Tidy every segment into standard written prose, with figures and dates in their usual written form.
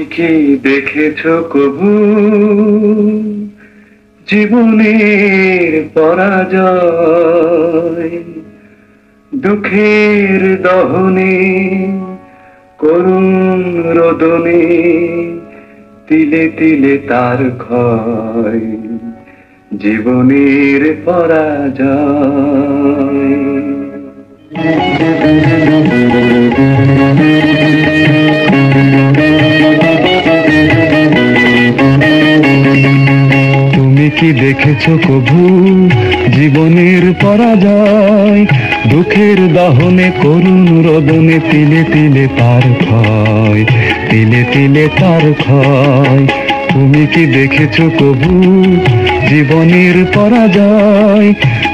কি দেখেছো কবু জীবনের পরাজয়? দুঃখের দহনে করুণ রোদনে তিলে তিলে তার ক্ষয়, জীবনের পরাজয়। কি দেখেছো কবু জীবনের পরাজয়? দুঃখের দহনে করুণ রোদনে তিলে তিলে তার ক্ষয়, তিলে তিলে তার ক্ষয়। তুমি কি দেখেছো কবু জীবনের পরাজয়?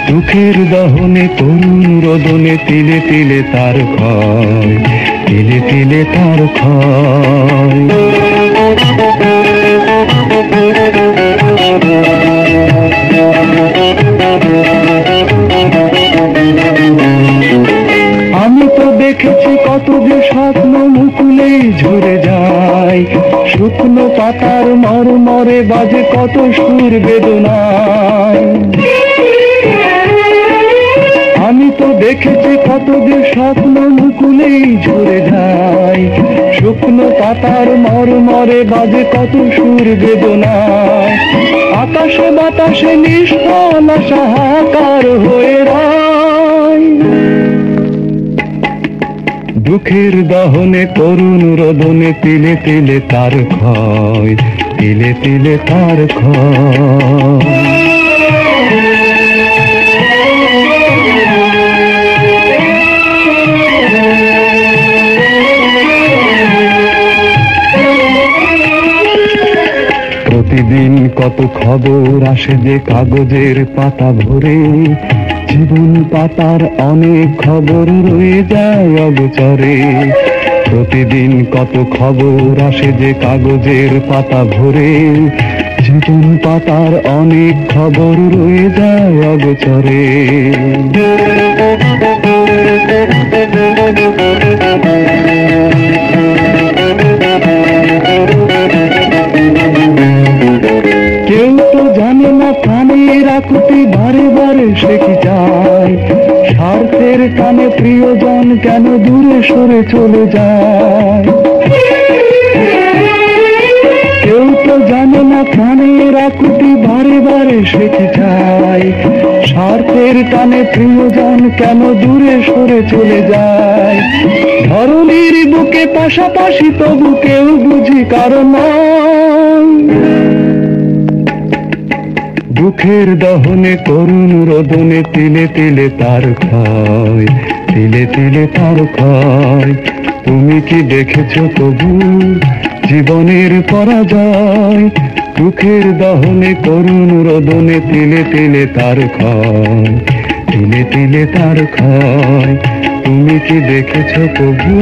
দুঃখের দহনে করুণ রোদনে তিলে তিলে তার ক্ষয়, তিলে তিলে তার ক্ষয়। আমি তো দেখেছি কত যে স্বপ্ন মুকুলে ঝরে যায়, শুকনো পাতার মরমরে বাজে কত সুর বেদনায়। আমি তো দেখেছি কত যে স্বপ্ন মুকুলে ঝরে যায়, শুকনো পাতার মরমরে বাজে কত সুর বেদনায়। আকাশে বাতাসে নিষ্ফল হাহাকার হয়ে রয়, দুঃখের দহনে করুণ রোদনে তিলে তিলে তার ক্ষয়, তিলে তিলে তার ক্ষয়। প্রতিদিন কত খবর আসে যে কাগজের পাতা ভরে, জীবন পাতার অনেক খবর রয়ে যায় অগোচরে। প্রতিদিন কত খবর আসে যে কাগজের পাতা ভরে, জীবন পাতার অনেক খবর রয়ে যায় অগোচরে। কেউ তো জানে না প্রাণের আকুতি বারে বারে সে কি চায়, স্বার্থের টানে প্রিয়জন কেন দূরে সরে চলে যায়। কেউ তো জানে না প্রাণের আকুতি বারে বারে সে কি চায়, স্বার্থের টানে প্রিয়জন কেন দূরে সরে চলে যায়। ধরনীর বুকে পাশাপাশি তবু কেউ বুঝি কারণ দুঃখের দহনে করুণ রোদনে তিলে তিলে তার ক্ষয়, তিলে তিলে তার ক্ষয়। তুমি কি দেখেছো তবু জীবনের পরাজয়? দুঃখের দহনে করুণ রোদনে তিলে তিলে তার ক্ষয়, তিলে তিলে তার ক্ষয়। তুমি কি দেখেছো তবু?